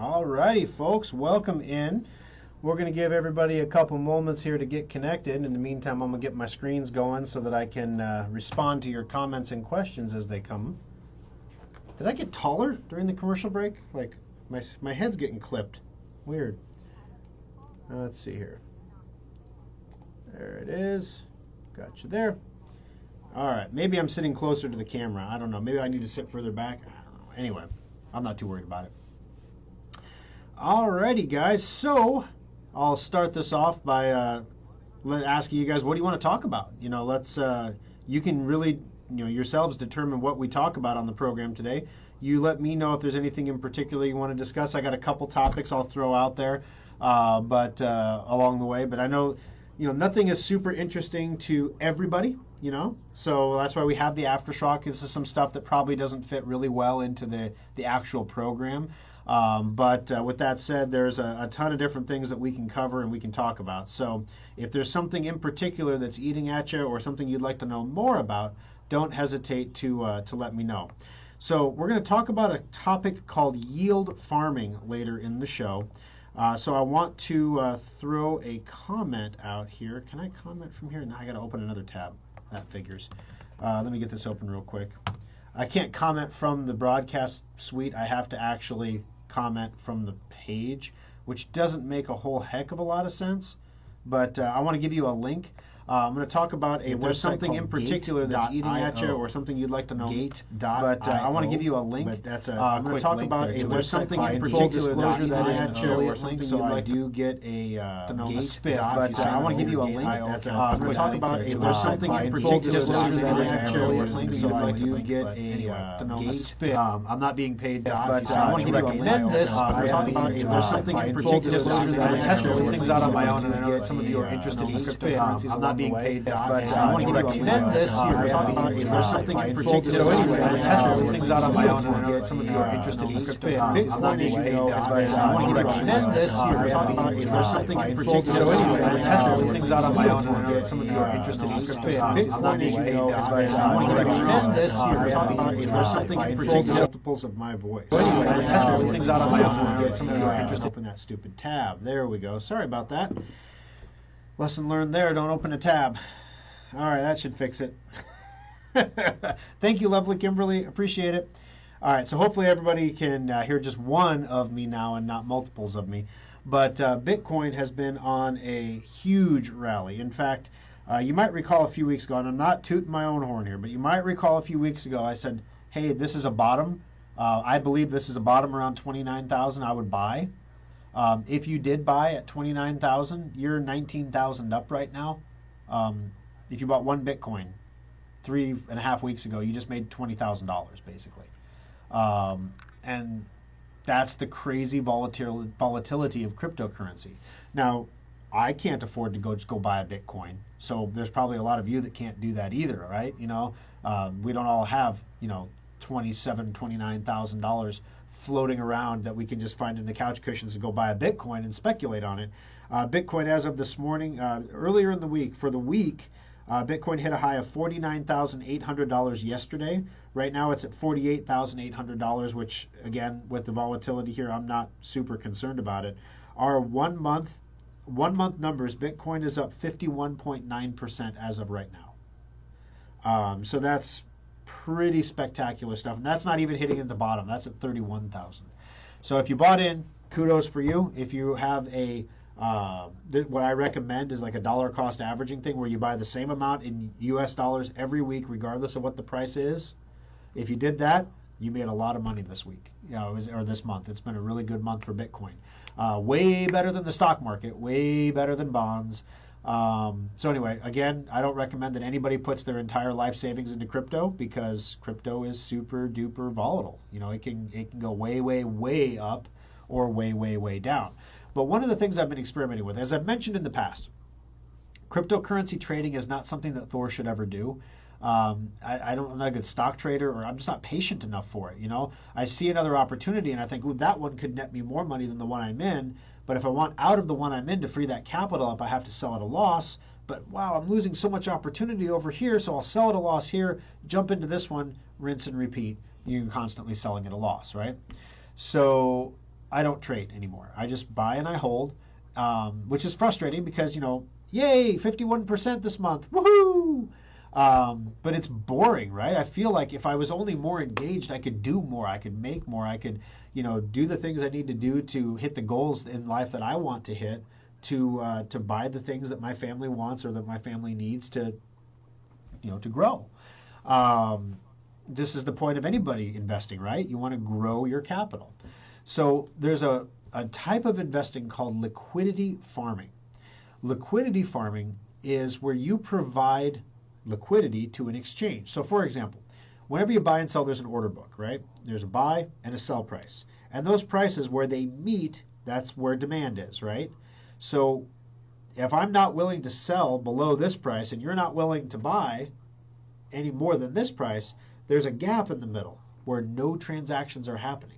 All righty, folks, welcome in. We're going to give everybody a couple moments here to get connected. In the meantime, I'm going to get my screens going so that I can respond to your comments and questions as they come. Did I get taller during the commercial break? Like, my head's getting clipped. Weird. Let's see here. There it is. Got you there. All right, maybe I'm sitting closer to the camera. I don't know. Maybe I need to sit further back. I don't know. Anyway, I'm not too worried about it. Alrighty, guys. So I'll start this off by asking you guys, what do you want to talk about? You know, let's. You can really, yourselves determine what we talk about on the program today. You let me know if there's anything in particular you want to discuss. I got a couple topics I'll throw out there, but along the way. But I know, nothing is super interesting to everybody. So that's why we have the aftershock. This is some stuff that probably doesn't fit really well into the actual program. But with that said, there's a ton of different things that we can cover and we can talk about. So if there's something in particular that's eating at you or something you'd like to know more about, don't hesitate to let me know. So we're going to talk about a topic called yield farming later in the show. So I want to throw a comment out here. Can I comment from here? No, I got to open another tab. That figures. Let me get this open real quick. I can't comment from the broadcast suite. I have to actually comment from the page, which doesn't make a whole heck of a lot of sense. But I want to give you a link. I'm going to talk about if there's something in particular that's eating at you or something you'd like to know. But I want to give you a link. But that's I'm going to talk about if there's something in particular that's eating at you or something so I do get a spiff. But I want to give you a link. I'm going to talk about if there's something in particular that's eating at you or something so I do get a spiff. I'm not being paid, but I want to recommend this. I'm going to talk about if there's something in particular that's eating at you. Testing some things out on my own, and I know that some of you are interested in cryptocurrencies. I'm not being paid, but I want to recommend this. You're talking about if there's something in particular. So anyway, I'm testing some things out on my own, and I know that some of you are interested in cryptocurrencies. I'm not being paid, but I want to recommend this. You're talking about if there's something in particular. So anyway, I'm testing some things out on my own, and I know that some of you are interested in cryptocurrencies. I'm not being paid, but I want to recommend this. You're talking about if there's something in particular. Multiples of my voice. So anyway, I'm testing some things out on my own, and I know that some of you are interested. Open that stupid tab. There we go. Sorry about that. Lesson learned there, don't open a tab. All right, that should fix it. Thank you, lovely Kimberly. Appreciate it. All right, so hopefully everybody can hear just one of me now and not multiples of me. But Bitcoin has been on a huge rally. In fact, you might recall a few weeks ago, and I'm not tooting my own horn here, but you might recall a few weeks ago I said, hey, this is a bottom. I believe this is a bottom around 29,000 I would buy. If you did buy at 29,000, you're 19,000 up right now. If you bought one Bitcoin 3.5 weeks ago, you just made $20,000 basically. And that's the crazy volatility of cryptocurrency. Now, I can't afford to just go buy a Bitcoin. So there's probably a lot of you that can't do that either, right? We don't all have, $27,000, $29,000 floating around that we can just find in the couch cushions and go buy a Bitcoin and speculate on it. Bitcoin, as of this morning, earlier in the week, for the week, Bitcoin hit a high of $49,800 yesterday. Right now it's at $48,800, which, again, with the volatility here, I'm not super concerned about it. Our one month numbers, Bitcoin is up 51.9% as of right now. So that's pretty spectacular stuff. And that's not even hitting at the bottom. That's at 31,000. So if you bought in, kudos for you. If you have what I recommend is like a dollar cost averaging thing where you buy the same amount in US dollars every week, regardless of what the price is. If you did that, you made a lot of money this week, or this month. It's been a really good month for Bitcoin. Way better than the stock market, way better than bonds. So anyway, again, I don't recommend that anybody puts their entire life savings into crypto because crypto is super duper volatile. It can go way, way, way up or way, way, way down. But one of the things I've been experimenting with, as I've mentioned in the past, cryptocurrency trading is not something that Thor should ever do. I'm not a good stock trader, or I'm just not patient enough for it. I see another opportunity and I think, ooh, that one could net me more money than the one I'm in. But if I want out of the one I'm in to free that capital up, I have to sell at a loss. But wow, I'm losing so much opportunity over here, so I'll sell at a loss here, jump into this one, rinse and repeat. You're constantly selling at a loss, right? So I don't trade anymore. I just buy and I hold, which is frustrating because, yay, 51% this month. Woohoo! But it's boring, right? I feel like if I was only more engaged, I could do more. I could make more. I could, do the things I need to do to hit the goals in life that I want to hit, to buy the things that my family wants or that my family needs to grow. This is the point of anybody investing, right? You want to grow your capital. So there's a type of investing called liquidity farming. Liquidity farming is where you provide liquidity to an exchange. So for example, whenever you buy and sell, there's an order book, right? There's a buy and a sell price. And those prices where they meet, that's where demand is, right? So if I'm not willing to sell below this price and you're not willing to buy any more than this price, there's a gap in the middle where no transactions are happening.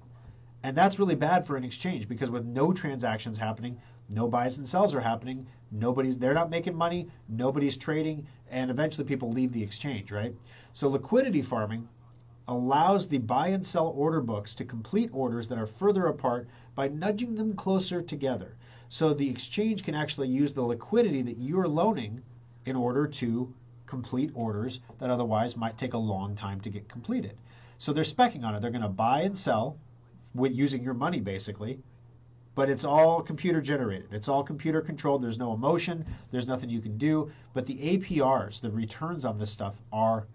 And that's really bad for an exchange because with no transactions happening, no buys and sells are happening, they're not making money, nobody's trading, and eventually people leave the exchange, right? So liquidity farming allows the buy and sell order books to complete orders that are further apart by nudging them closer together. So the exchange can actually use the liquidity that you're loaning in order to complete orders that otherwise might take a long time to get completed. So they're speccing on it. They're going to buy and sell with using your money basically, but it's all computer generated. It's all computer controlled. There's no emotion. There's nothing you can do. But the APRs, the returns on this stuff, are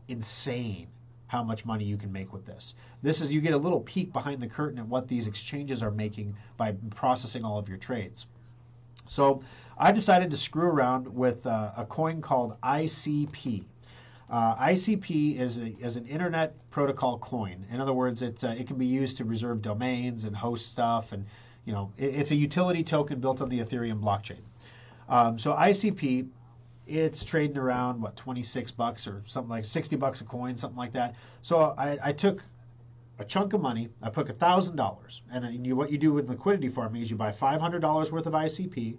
insane. How much money you can make with this. You get a little peek behind the curtain at what these exchanges are making by processing all of your trades. So I decided to screw around with a coin called ICP. ICP is an internet protocol coin. In other words, it can be used to reserve domains and host stuff, and it's a utility token built on the Ethereum blockchain. So ICP, it's trading around $26 or something like $60 a coin, something like that. So I took a chunk of money. I put $1,000, and what you do with liquidity farming is you buy $500 worth of ICP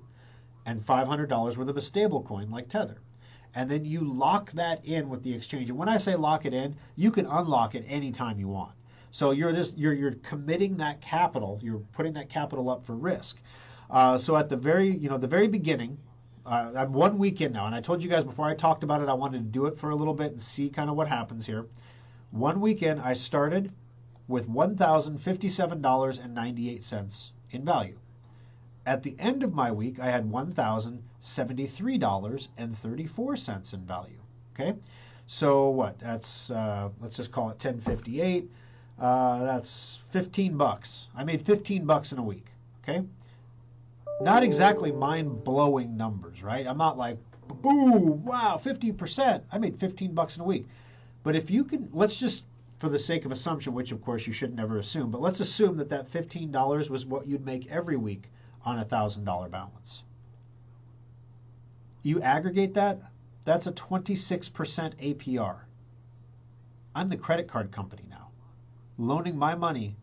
and $500 worth of a stable coin like Tether. And then you lock that in with the exchange. And when I say lock it in, you can unlock it anytime you want. So you're committing that capital. You're putting that capital up for risk. So at the very beginning, I'm 1 week in now, and I told you guys before I talked about it, I wanted to do it for a little bit and see kind of what happens here. 1 week in, I started with $1,057.98 in value. At the end of my week, I had $1,073.34 in value. Okay, so what? That's let's just call it 1058. That's $15. I made $15 in a week. Okay, not exactly mind-blowing numbers, right? I'm not like, boom, wow, 50%. I made $15 in a week. But if you can, let's just, for the sake of assumption, which of course you should never assume, but let's assume that $15 was what you'd make every week on a $1,000 balance. You aggregate that, that's a 26% APR. I'm the credit card company now, loaning my money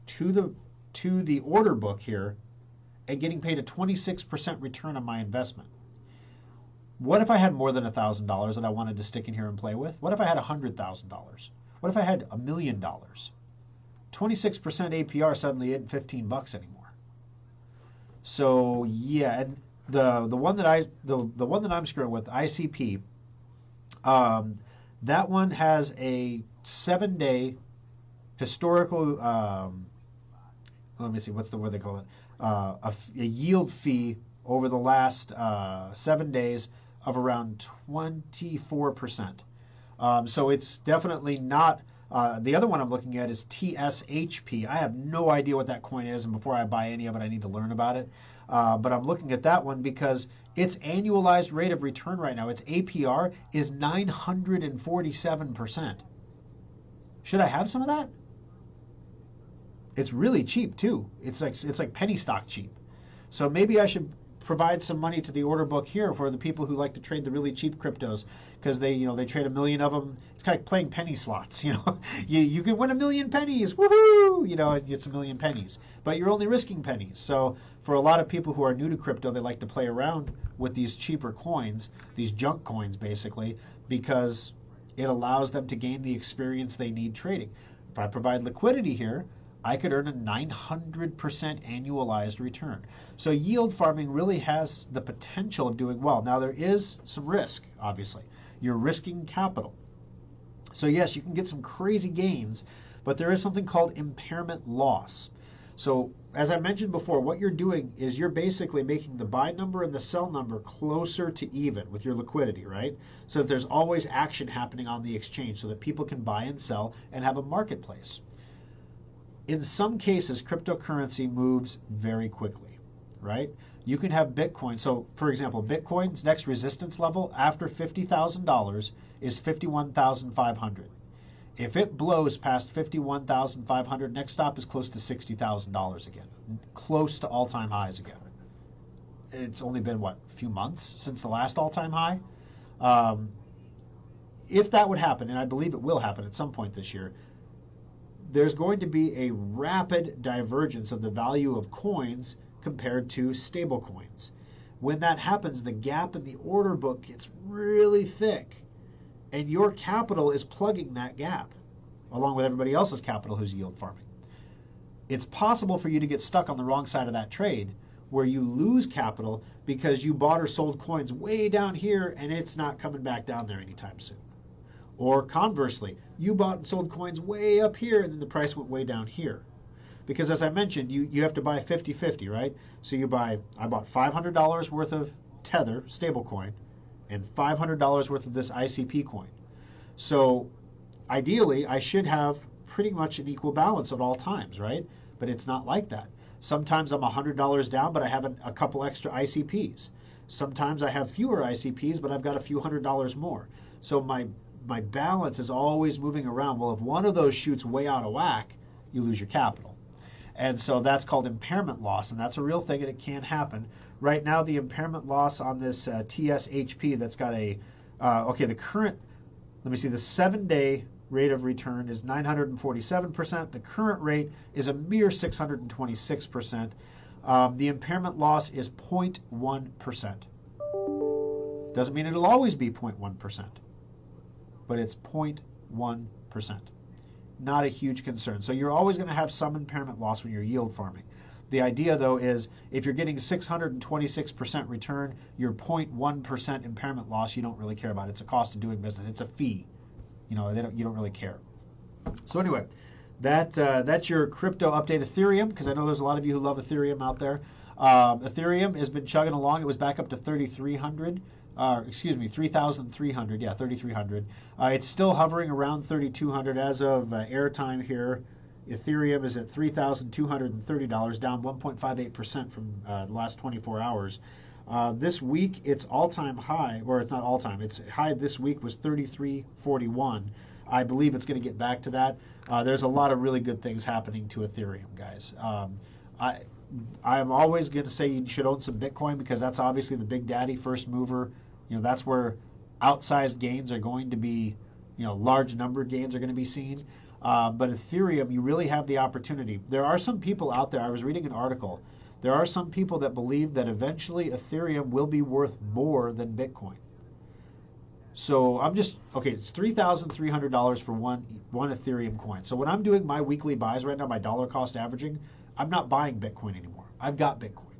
to the order book here and getting paid a 26% return on my investment. What if I had more than $1,000 that I wanted to stick in here and play with? What if I had $100,000? What if I had $1 million? 26% APR suddenly isn't $15 anymore. So yeah, and the one that I'm screwing with, ICP, that one has a 7-day historical. Let me see, what's the word they call it? A yield fee over the last 7 days of around 24%. So it's definitely not. The other one I'm looking at is TSHP. I have no idea what that coin is, and before I buy any of it, I need to learn about it. But I'm looking at that one because its annualized rate of return right now, its APR, is 947%. Should I have some of that? It's really cheap too. It's like penny stock cheap. So maybe I should provide some money to the order book here for the people who like to trade the really cheap cryptos, because they trade 1 million of them. It's kind of like playing penny slots. You can win 1 million pennies. Woohoo! It's 1 million pennies, but you're only risking pennies. So for a lot of people who are new to crypto, they like to play around with these cheaper coins, these junk coins basically, because it allows them to gain the experience they need trading. If I provide liquidity here, I could earn a 900% annualized return. So yield farming really has the potential of doing well. Now there is some risk, obviously. You're risking capital. So yes, you can get some crazy gains, but there is something called impairment loss. So as I mentioned before, what you're doing is you're basically making the buy number and the sell number closer to even with your liquidity, right? So that there's always action happening on the exchange so that people can buy and sell and have a marketplace. In some cases, cryptocurrency moves very quickly, right? You can have Bitcoin. So for example, Bitcoin's next resistance level after $50,000 is 51,500. If it blows past 51,500, next stop is close to $60,000 again, close to all-time highs again. It's only been, what, a few months since the last all-time high? If that would happen, and I believe it will happen at some point this year, there's going to be a rapid divergence of the value of coins compared to stable coins. When that happens, the gap in the order book gets really thick. And your capital is plugging that gap, along with everybody else's capital who's yield farming. It's possible for you to get stuck on the wrong side of that trade, where you lose capital because you bought or sold coins way down here and it's not coming back down there anytime soon. Or conversely, you bought and sold coins way up here and then the price went way down here. Because as I mentioned, you have to buy 50-50, right? So I bought $500 worth of Tether stablecoin, and $500 worth of this ICP coin. So ideally, I should have pretty much an equal balance at all times, right? But it's not like that. Sometimes I'm $100 down, but I have a couple extra ICPs. Sometimes I have fewer ICPs, but I've got a few $100 more. So my balance is always moving around. Well, if one of those shoots way out of whack, you lose your capital. And so that's called impairment loss, and that's a real thing, and it can happen. Right now, the impairment loss on this TSHP that's got the current, let me see, the 7-day rate of return is 947%. The current rate is a mere 626%. The impairment loss is 0.1%. Doesn't mean it'll always be 0.1%, but it's 0.1%. Not a huge concern. So you're always going to have some impairment loss when you're yield farming. The idea, though, is if you're getting 626% return, your 0.1% impairment loss you don't really care about. It's a cost of doing business. It's a fee. You don't really care. So anyway, that's your crypto update. Ethereum, because I know there's a lot of you who love Ethereum out there. Ethereum has been chugging along. It was back up to 3,300. 3,300. Yeah, 3,300. It's still hovering around 3,200 as of airtime here. Ethereum is at $3,230, down 1.58% from the last 24 hours. This week, its all-time high, or it's not all-time, its high this week was 33.41. I believe it's going to get back to that. There's a lot of really good things happening to Ethereum, guys. I'm always going to say you should own some Bitcoin because that's obviously the big daddy, first mover. That's where outsized gains are going to be, large number gains are going to be seen. But Ethereum, you really have the opportunity. There are some people out there, I was reading an article, there are some people that believe that eventually Ethereum will be worth more than Bitcoin. So it's $3,300 for one Ethereum coin. So when I'm doing my weekly buys right now, my dollar cost averaging, I'm not buying Bitcoin anymore. I've got Bitcoin.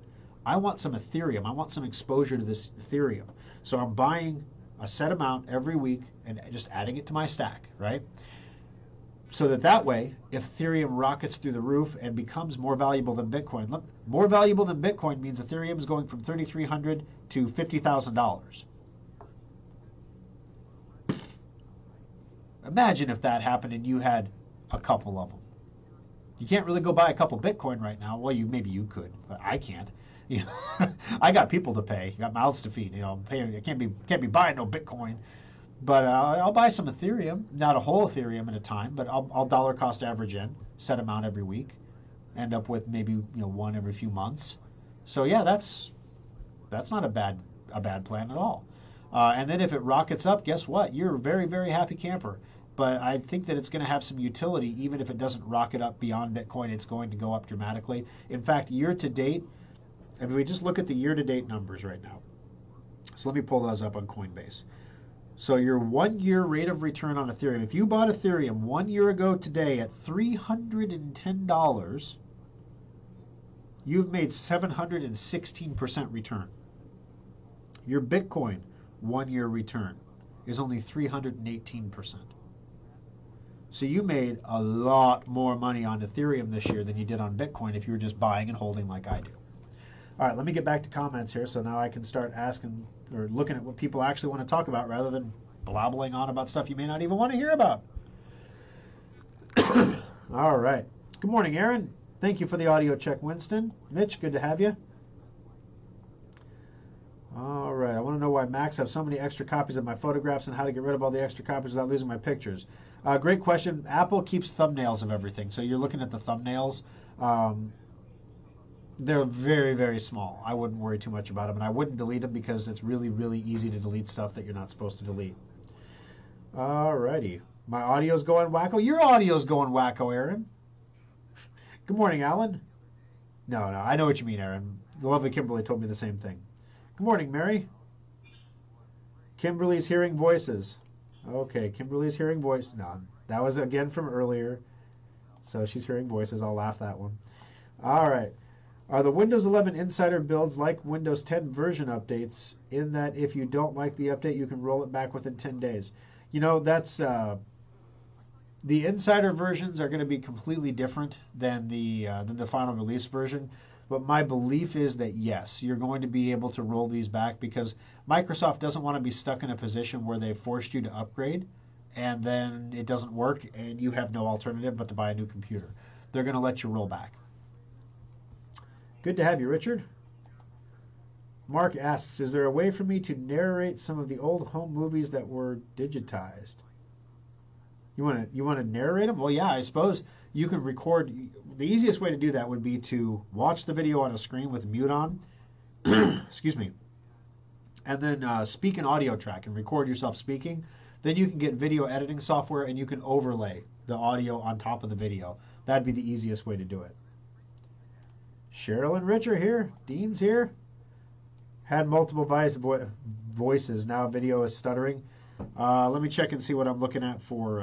I want some Ethereum. I want some exposure to this Ethereum. So I'm buying a set amount every week and just adding it to my stack, right? So that way, if Ethereum rockets through the roof and becomes more valuable than Bitcoin, look, more valuable than Bitcoin means Ethereum is going from $3,300 to $50,000. Imagine if that happened and you had a couple of them. You can't really go buy a couple Bitcoin right now. Well, maybe you could, but I can't. I got people to pay. I got mouths to feed. I can't be buying no Bitcoin. But I'll buy some Ethereum, not a whole Ethereum at a time, but I'll dollar cost average in, set amount every week, end up with maybe one every few months. So yeah, that's not a bad plan at all. And then if it rockets up, guess what? You're a very, very happy camper. But I think that it's going to have some utility, even if it doesn't rocket up beyond Bitcoin. It's going to go up dramatically. In fact, year to date, we just look at the year to date numbers right now. So let me pull those up on Coinbase. So your 1 year rate of return on Ethereum, if you bought Ethereum 1 year ago today at $310, you've made 716% return. Your Bitcoin 1 year return is only 318%. So you made a lot more money on Ethereum this year than you did on Bitcoin if you were just buying and holding like I do. All right, let me get back to comments here so now I can start asking or looking at what people actually want to talk about rather than blabbling on about stuff you may not even want to hear about. All right. Good morning, Aaron. Thank you for the audio check, Winston. Mitch, good to have you. All right. I want to know why Macs have so many extra copies of my photographs and how to get rid of all the extra copies without losing my pictures. Great question. Apple keeps thumbnails of everything. So you're looking at the thumbnails. They're very, very small. I wouldn't worry too much about them, and I wouldn't delete them because it's really, really easy to delete stuff that you're not supposed to delete. All righty. My audio's going wacko. Your audio's going wacko, Aaron. Good morning, Alan. No, I know what you mean, Aaron. The lovely Kimberly told me the same thing. Good morning, Mary. Kimberly's hearing voices. Okay, Kimberly's hearing voices. No, that was again from earlier. So she's hearing voices. I'll laugh that one. All right. Are the Windows 11 Insider builds like Windows 10 version updates in that if you don't like the update, you can roll it back within 10 days? You know, that's the Insider versions are going to be completely different than the final release version. But my belief is that, yes, you're going to be able to roll these back because Microsoft doesn't want to be stuck in a position where they've forced you to upgrade and then it doesn't work and you have no alternative but to buy a new computer. They're going to let you roll back. Good to have you, Richard. Mark asks, is there a way for me to narrate some of the old home movies that were digitized? You want to narrate them? Well, yeah, I suppose you can record. The easiest way to do that would be to watch the video on a screen with mute on, excuse me, and then speak an audio track and record yourself speaking. Then you can get video editing software and you can overlay the audio on top of the video. That'd be the easiest way to do it. Cheryl and Rich are here. Dean's here. Had multiple voices. Now video is stuttering. Let me check and see what I'm looking at for.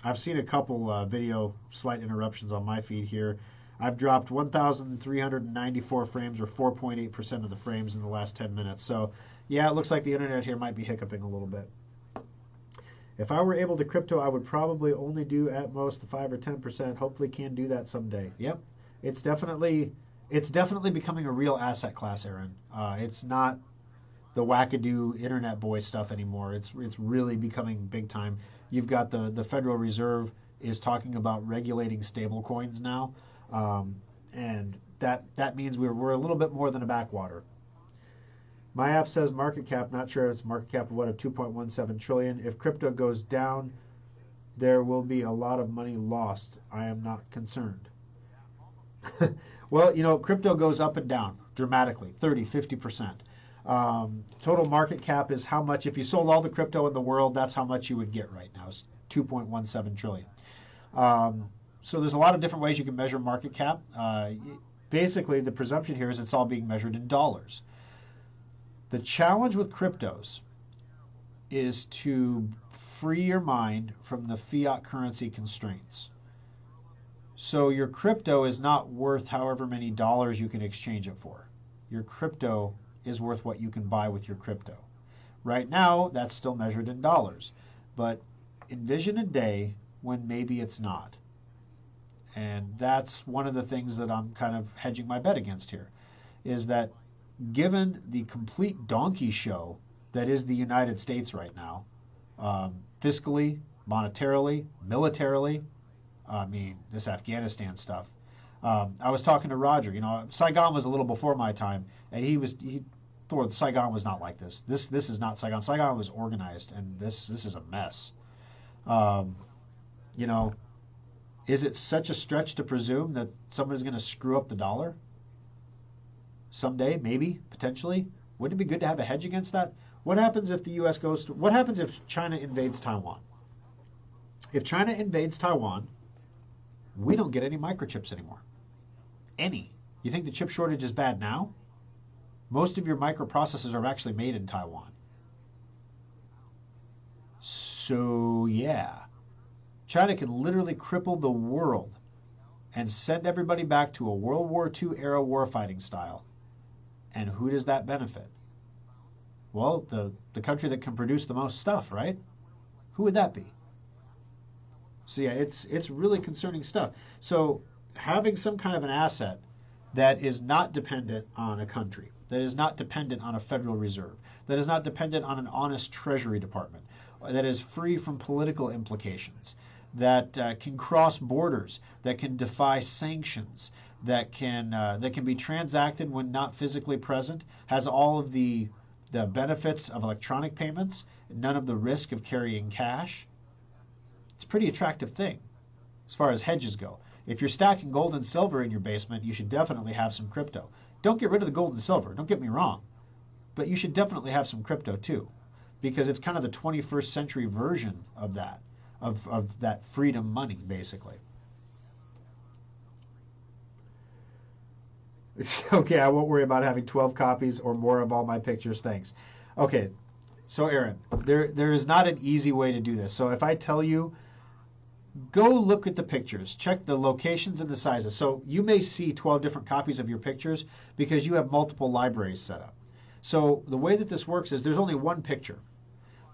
I've seen a couple video slight interruptions on my feed here. I've dropped 1,394 frames or 4.8% of the frames in the last 10 minutes. So yeah, it looks like the internet here might be hiccuping a little bit. If I were able to crypto, I would probably only do at most 5 or 10%. Hopefully can do that someday. Yep. It's definitely becoming a real asset class, Aaron. It's not the wackadoo internet boy stuff anymore. It's really becoming big time. You've got the Federal Reserve is talking about regulating stable coins now, and that means we're a little bit more than a backwater. My app says market cap. Not sure it's market cap of what, of 2.17 trillion. If crypto goes down, there will be a lot of money lost. I am not concerned. Well, you know, crypto goes up and down dramatically, 30, 50%. Total market cap is how much, if you sold all the crypto in the world, that's how much you would get right now. It's 2.17 trillion. So there's a lot of different ways you can measure market cap. Basically, the presumption here is it's all being measured in dollars. The challenge with cryptos is to free your mind from the fiat currency constraints. So your crypto is not worth however many dollars you can exchange it for. Your crypto is worth what you can buy with your crypto. Right now, that's still measured in dollars. But envision a day when maybe it's not. And that's one of the things that I'm kind of hedging my bet against here, is that given the complete donkey show that is the United States right now, fiscally, monetarily, militarily, I mean, this Afghanistan stuff. I was talking to Roger. You know, Saigon was a little before my time, and he thought Saigon was not like this. This is not Saigon. Saigon was organized, and this is a mess. You know, is it such a stretch to presume that somebody's going to screw up the dollar someday? Maybe, potentially. Wouldn't it be good to have a hedge against that? What happens if the U.S. goes to? What happens if China invades Taiwan? If China invades Taiwan, we don't get any microchips anymore. Any. You think the chip shortage is bad now? Most of your microprocessors are actually made in Taiwan. So, yeah, China can literally cripple the world and send everybody back to a World War II era warfighting style. And who does that benefit? Well, the country that can produce the most stuff, right? Who would that be? So yeah, it's really concerning stuff. So having some kind of an asset that is not dependent on a country, that is not dependent on a Federal Reserve, that is not dependent on an honest Treasury Department, that is free from political implications, that can cross borders, that can defy sanctions, that can be transacted when not physically present, has all of the benefits of electronic payments, none of the risk of carrying cash. It's a pretty attractive thing as far as hedges go. If you're stacking gold and silver in your basement, you should definitely have some crypto. Don't get rid of the gold and silver, don't get me wrong, but you should definitely have some crypto too, because it's kind of the 21st century version of that, of that freedom money, basically. Okay, I won't worry about having 12 copies or more of all my pictures, thanks. Okay, so Aaron, there is not an easy way to do this. So if I tell you, go look at the pictures, check the locations and the sizes. So you may see 12 different copies of your pictures because you have multiple libraries set up. So the way that this works is there's only one picture,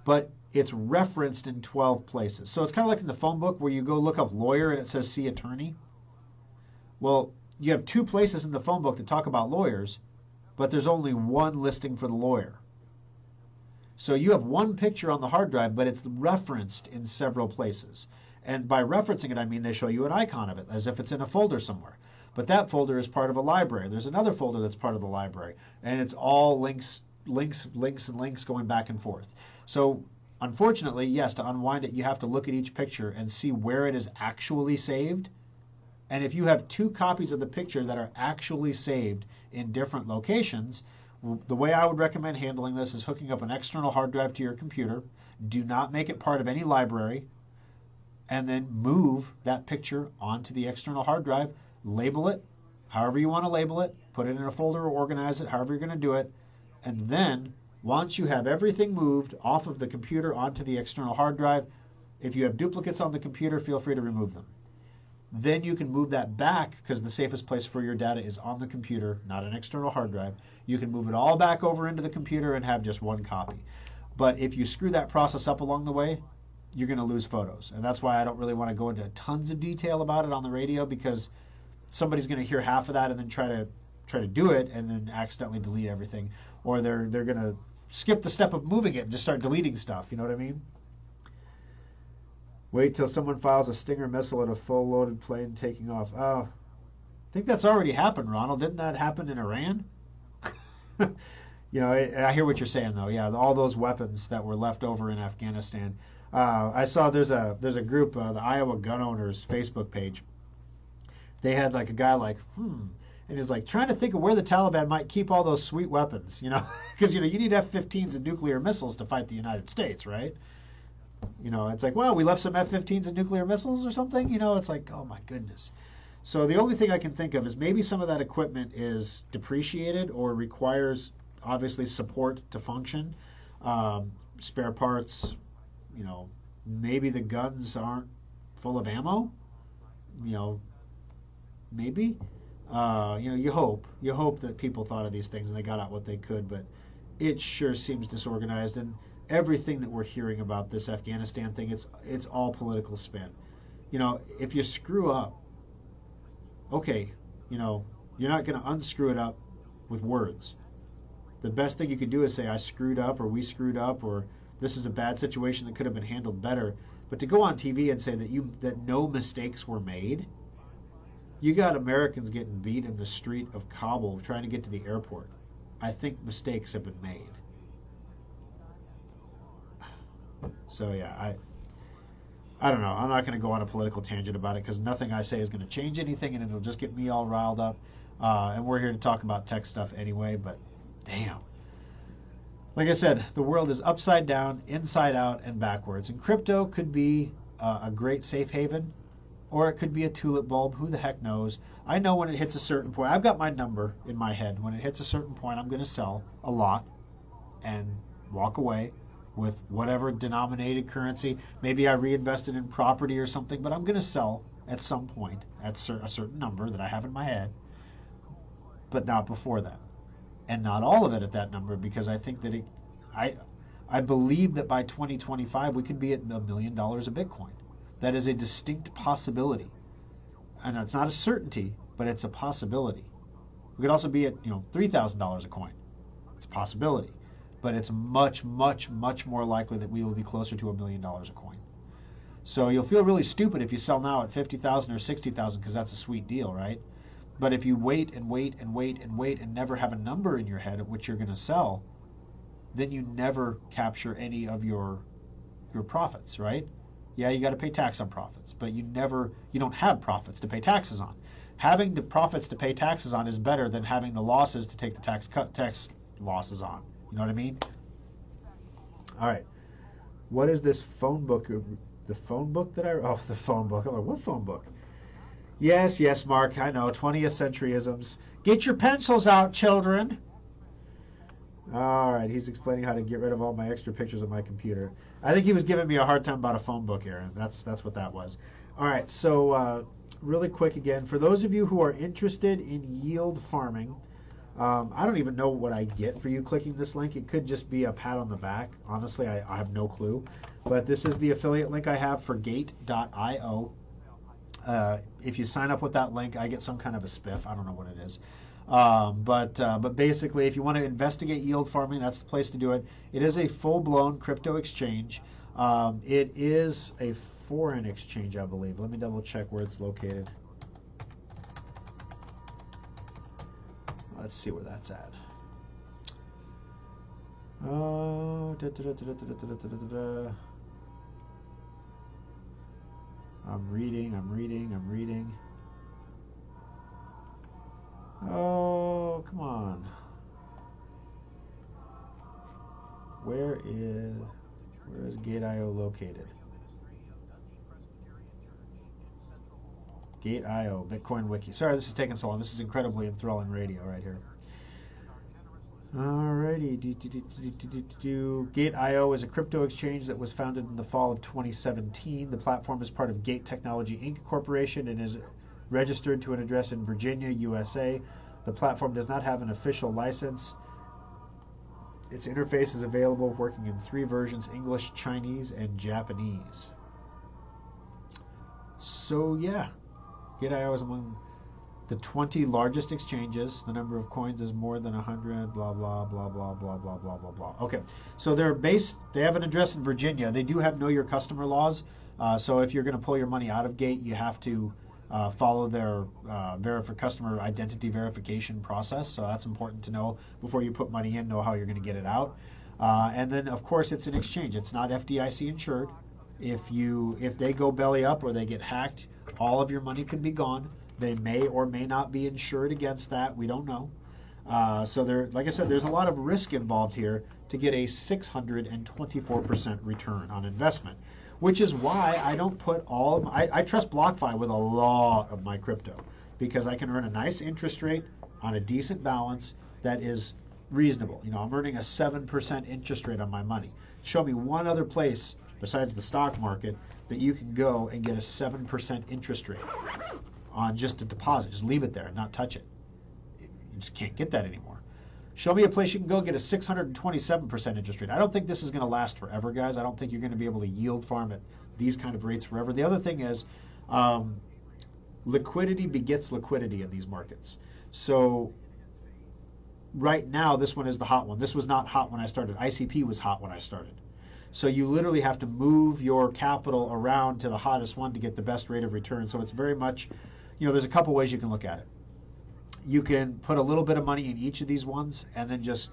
but it's referenced in 12 places. So it's kind of like in the phone book where you go look up lawyer and it says see attorney. Well, you have two places in the phone book that talk about lawyers, but there's only one listing for the lawyer. So you have one picture on the hard drive, but it's referenced in several places. And by referencing it, I mean they show you an icon of it as if it's in a folder somewhere. But that folder is part of a library. There's another folder that's part of the library. And it's all links, and links going back and forth. So unfortunately, yes, to unwind it, you have to look at each picture and see where it is actually saved. And if you have two copies of the picture that are actually saved in different locations, the way I would recommend handling this is hooking up an external hard drive to your computer. Do not make it part of any library. And then move that picture onto the external hard drive. Label it however you want to label it. Put it in a folder or organize it, however you're going to do it. And then once you have everything moved off of the computer onto the external hard drive, if you have duplicates on the computer, feel free to remove them. Then you can move that back, because the safest place for your data is on the computer, not an external hard drive. You can move it all back over into the computer and have just one copy. But if you screw that process up along the way, you're going to lose photos. And that's why I don't really want to go into tons of detail about it on the radio, because somebody's going to hear half of that and then try to do it and then accidentally delete everything. Or they're going to skip the step of moving it and just start deleting stuff. You know what I mean? Wait till someone files a Stinger missile at a full-loaded plane taking off. Oh, I think that's already happened, Ronald. Didn't that happen in Iran? You know, I hear what you're saying, though. Yeah, all those weapons that were left over in Afghanistan. I saw there's a group, the Iowa Gun Owners Facebook page. They had like a guy like, and he's like trying to think of where the Taliban might keep all those sweet weapons, you know, because you need F-15s and nuclear missiles to fight the United States, right? You know, it's like, well, we left some F-15s and nuclear missiles or something. You know, it's like, oh my goodness. So the only thing I can think of is maybe some of that equipment is depreciated or requires obviously support to function, spare parts. You know, maybe the guns aren't full of ammo. You know, maybe. You know, you hope that people thought of these things and they got out what they could, but it sure seems disorganized. And everything that we're hearing about this Afghanistan thing, it's all political spin. You know, if you screw up, okay, you know, you're not going to unscrew it up with words. The best thing you could do is say, I screwed up, or we screwed up, or this is a bad situation that could have been handled better. But to go on TV and say that no mistakes were made, you got Americans getting beat in the street of Kabul trying to get to the airport. I think mistakes have been made. So yeah, I don't know. I'm not going to go on a political tangent about it because nothing I say is going to change anything, and it'll just get me all riled up. And we're here to talk about tech stuff anyway, but damn. Like I said, the world is upside down, inside out, and backwards. And crypto could be a great safe haven, or it could be a tulip bulb. Who the heck knows? I know when it hits a certain point. I've got my number in my head. When it hits a certain point, I'm going to sell a lot and walk away. with whatever denominated currency. Maybe I reinvested in property or something, but I'm going to sell at some point at a certain number that I have in my head, but not before that. And not all of it at that number, because I think that I believe that by 2025 we could be at $1 million of Bitcoin. That is a distinct possibility. And it's not a certainty, but it's a possibility. We could also be at $3,000 a coin. It's a possibility. But it's much, much, much more likely that we will be closer to $1 million a coin. So you'll feel really stupid if you sell now at 50,000 or 60,000, because that's a sweet deal, right? But if you wait and wait and wait and wait and never have a number in your head at which you're going to sell, then you never capture any of your profits, right? Yeah, you got to pay tax on profits, but you don't have profits to pay taxes on. Having the profits to pay taxes on is better than having the losses to take the tax losses on. You know what I mean? All right. What is this phone book? The phone book that the phone book. I'm like, what phone book? Yes, Mark, I know, 20th centuryisms. Get your pencils out, children. All right, he's explaining how to get rid of all my extra pictures on my computer. I think he was giving me a hard time about a phone book, Aaron. That's what that was. All right, so really quick again, for those of you who are interested in yield farming, I don't even know what I get for you clicking this link. It could just be a pat on the back. Honestly, I have no clue. But this is the affiliate link I have for gate.io. If you sign up with that link, I get some kind of a spiff. I don't know what it is. But basically, if you want to investigate yield farming, that's the place to do it. It is a full-blown crypto exchange. It is a foreign exchange, I believe. Let me double check where it's located. Let's see where that's at. I'm reading. Oh, come on. Where is Gate.io located? Gate.io, Bitcoin Wiki. Sorry, this is taking so long. This is incredibly enthralling radio right here. Alrighty. Gate.io is a crypto exchange that was founded in the fall of 2017. The platform is part of Gate Technology Inc. Corporation and is registered to an address in Virginia, USA. The platform does not have an official license. Its interface is available working in 3 versions: English, Chinese, and Japanese. So yeah, Gate.io is among the 20 largest exchanges. The number of coins is more than 100, blah, blah, blah, blah, blah, blah, blah, blah, blah. Okay, so they have an address in Virginia. They do have know your customer laws. So if you're going to pull your money out of Gate, you have to follow their customer identity verification process. So that's important to know before you put money in, know how you're going to get it out. And then, of course, it's an exchange. It's not FDIC insured. If they go belly up or they get hacked, all of your money could be gone. They may or may not be insured against that. We don't know. So like I said, there's a lot of risk involved here to get a 624% return on investment, which is why I don't put I trust BlockFi with a lot of my crypto, because I can earn a nice interest rate on a decent balance that is reasonable. I'm earning a 7% interest rate on my money. Show me one other place besides the stock market that you can go and get a 7% interest rate on just a deposit. Just leave it there and not touch it. You just can't get that anymore. Show me a place you can go get a 627% interest rate. I don't think this is going to last forever, guys. I don't think you're going to be able to yield farm at these kind of rates forever. The other thing is liquidity begets liquidity in these markets. So right now, this one is the hot one. This was not hot when I started. ICP was hot when I started. So you literally have to move your capital around to the hottest one to get the best rate of return. So it's very much, there's a couple ways you can look at it. You can put a little bit of money in each of these ones and then just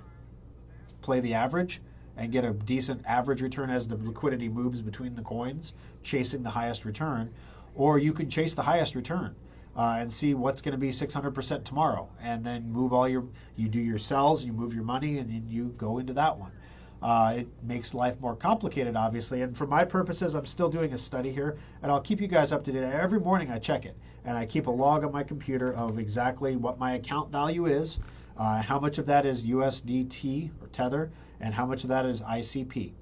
play the average and get a decent average return as the liquidity moves between the coins, chasing the highest return. Or you can chase the highest return and see what's going to be 600% tomorrow, and then you do your sells, you move your money, and then you go into that one. It makes life more complicated, obviously. And for my purposes, I'm still doing a study here, and I'll keep you guys up to date. Every morning I check it, and I keep a log on my computer of exactly what my account value is, how much of that is USDT or Tether, and how much of that is ICP.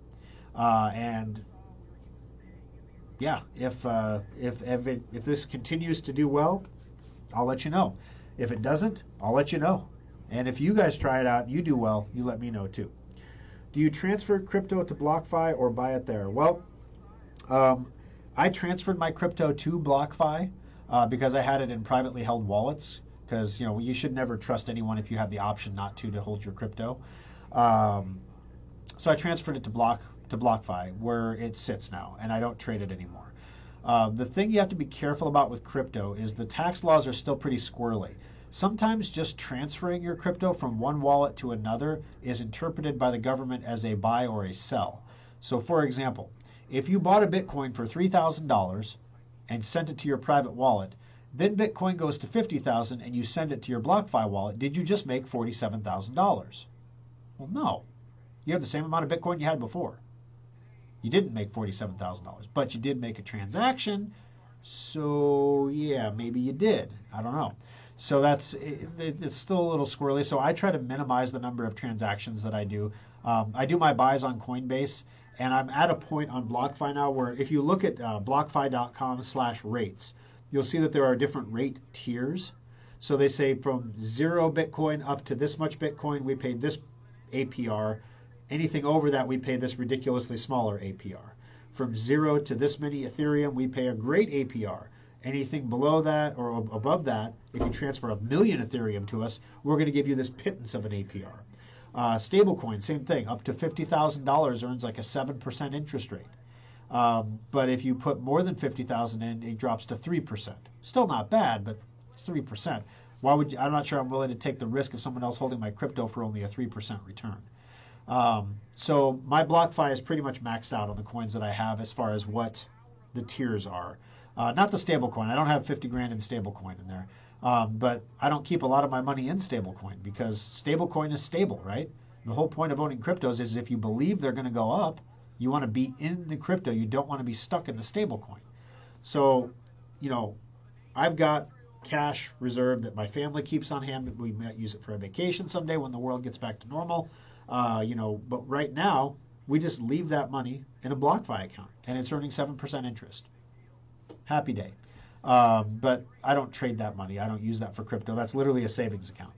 And yeah, if this continues to do well, I'll let you know. If it doesn't, I'll let you know. And if you guys try it out and you do well, you let me know too. Do you transfer crypto to BlockFi or buy it there? Well, I transferred my crypto to BlockFi because I had it in privately held wallets. Because you should never trust anyone if you have the option not to hold your crypto. So I transferred it to BlockFi, where it sits now, and I don't trade it anymore. The thing you have to be careful about with crypto is the tax laws are still pretty squirrely. Sometimes just transferring your crypto from one wallet to another is interpreted by the government as a buy or a sell. So for example, if you bought a Bitcoin for $3,000 and sent it to your private wallet, then Bitcoin goes to $50,000 and you send it to your BlockFi wallet, did you just make $47,000? Well, no. You have the same amount of Bitcoin you had before. You didn't make $47,000, but you did make a transaction. So yeah, maybe you did. I don't know. So it's still a little squirrely. So I try to minimize the number of transactions that I do. I do my buys on Coinbase, and I'm at a point on BlockFi now where if you look at blockfi.com/rates, you'll see that there are different rate tiers. So they say from 0 Bitcoin up to this much Bitcoin, we pay this APR. Anything over that, we pay this ridiculously smaller APR. From 0 to this many Ethereum, we pay a great APR. Anything below that or above that, if you transfer 1 million Ethereum to us, we're going to give you this pittance of an APR. Stablecoin, same thing. Up to $50,000 earns like a 7% interest rate. But if you put more than $50,000 in, it drops to 3%. Still not bad, but 3%. Why would you? I'm not sure I'm willing to take the risk of someone else holding my crypto for only a 3% return. So my BlockFi is pretty much maxed out on the coins that I have as far as what the tiers are. Not the stablecoin. I don't have 50 grand in stablecoin in there. But I don't keep a lot of my money in stablecoin because stablecoin is stable, right? The whole point of owning cryptos is if you believe they're going to go up, you want to be in the crypto. You don't want to be stuck in the stablecoin. So, I've got cash reserved that my family keeps on hand. We might use it for a vacation someday when the world gets back to normal. But right now, we just leave that money in a BlockFi account, and it's earning 7% interest. Happy day. But I don't trade that money. I don't use that for crypto. That's literally a savings account.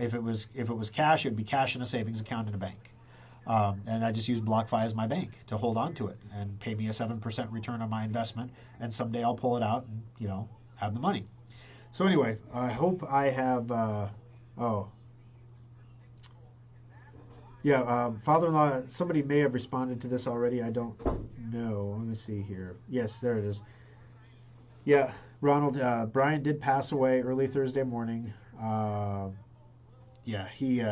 If it was cash, it'd be cash in a savings account in a bank. And I just use BlockFi as my bank to hold on to it and pay me a 7% return on my investment. And someday I'll pull it out and, have the money. So anyway, I hope I have, father-in-law, somebody may have responded to this already. I don't know. Let me see here. Yes, there it is. Yeah, Ronald, Brian did pass away early Thursday morning. He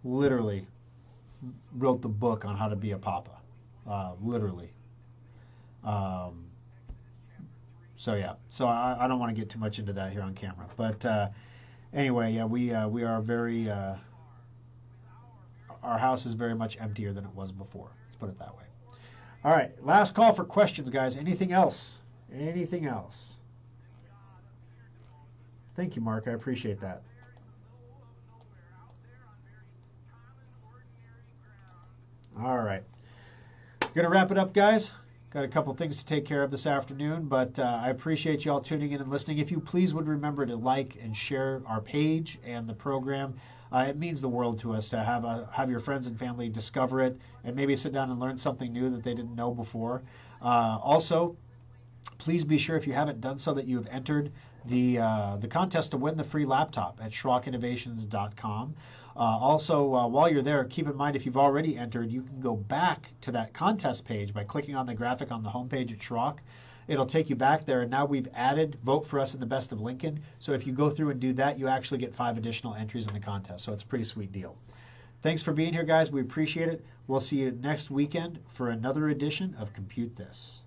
literally wrote the book on how to be a papa. Literally. So I don't want to get too much into that here on camera. But anyway, we are very, our house is very much emptier than it was before. Let's put it that way. All right, last call for questions, guys. Anything else? Anything else? Thank you, Mark. I appreciate that. All right. Going to wrap it up, guys. Got a couple things to take care of this afternoon, but I appreciate you all tuning in and listening. If you please would remember to like and share our page and the program. It means the world to us to have your friends and family discover it and maybe sit down and learn something new that they didn't know before. Also, please be sure if you haven't done so that you have entered the contest to win the free laptop at SchrockInnovations.com. Also, while you're there, keep in mind if you've already entered, you can go back to that contest page by clicking on the graphic on the homepage at Schrock. It'll take you back there, and now we've added Vote for Us in the Best of Lincoln. So if you go through and do that, you actually get 5 additional entries in the contest. So it's a pretty sweet deal. Thanks for being here, guys. We appreciate it. We'll see you next weekend for another edition of Compute This.